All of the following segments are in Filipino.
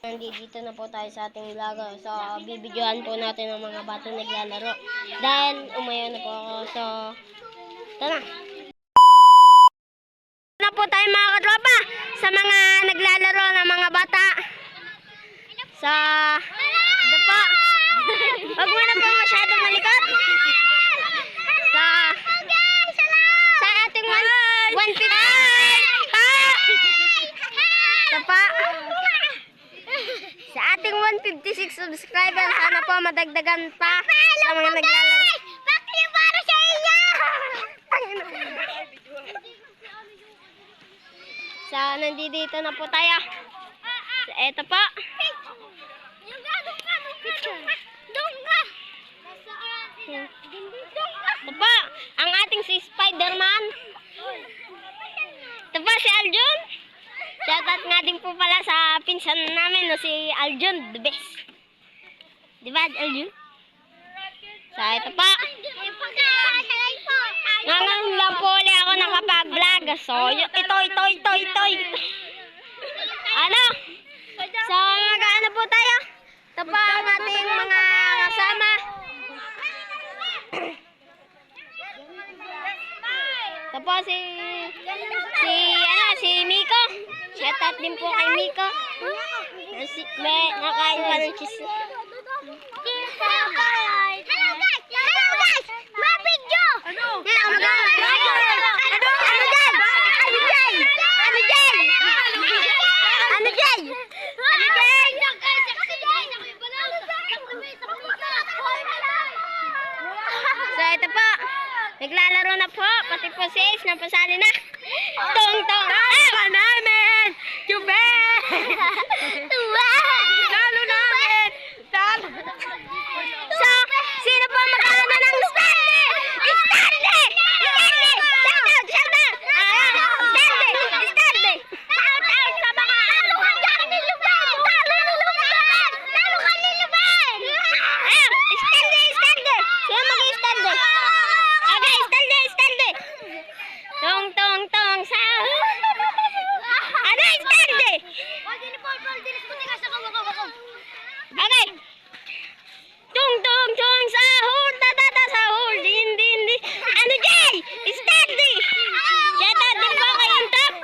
Nandito na po tayo sa ating vlog. So, bibidyohan po natin ang mga bata naglalaro. Dahil umayaw na po ako. So, tara. Na po tayo mga katropa sa mga naglalaro ng mga bata. Sa, ito po. Huwag mo na po masyadong malikot. Sa ating 150. Ito po. Sa ating 156 subscribers, sana po madagdagan pa sa mga naglalaro. Bakit para sa iyo? So, nandito na po tayo. So, eto po. Ito po, ang ating si Spider-Man. Ito po si Aljun. Shoutout nga din po pala sa pinsan namin, no, si Aljun, the best. Diba, Aljun? So, ito pa. Ngayon lang po ulit ako nakapag-vlog. So, ito. Ano? So, mag-ano po tayo? Ito pa ang ating mga kasama. Ito po si Miko. Shoutout din po kay Miko. Nakain pa ng cheese. Hello guys! May video! Ano? So ito po. Naglalaro na po. Pati po si Ace napasali na. Tong! Tama namin! Jube! Talo namin! Talo! So, sino po mag-ano ng Stanley? Stanley! Shout out! Stanley! Shout out sa mga talo ka niluban! Ayun, Stanley! Sino mag-Stanley? Okay, Stanley! Tong sa... Ano yung Stanley? Okay. Tung sahur, tatata sahur, din. Ano Jay? Steady. Shoutout din po kayong top.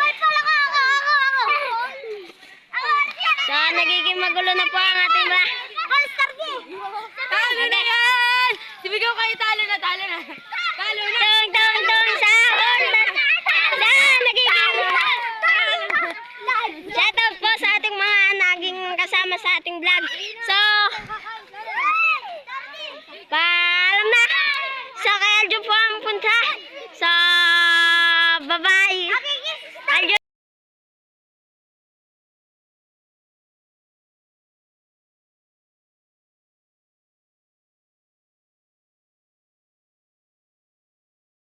So, nagiging magulo na po ang ating ba. Talo na yan! Sibigaw kayo, talo na! Talo na! Tung sahur. Nagiging... Shoutout po sa ating mga naging kasama sa ating vlog. So,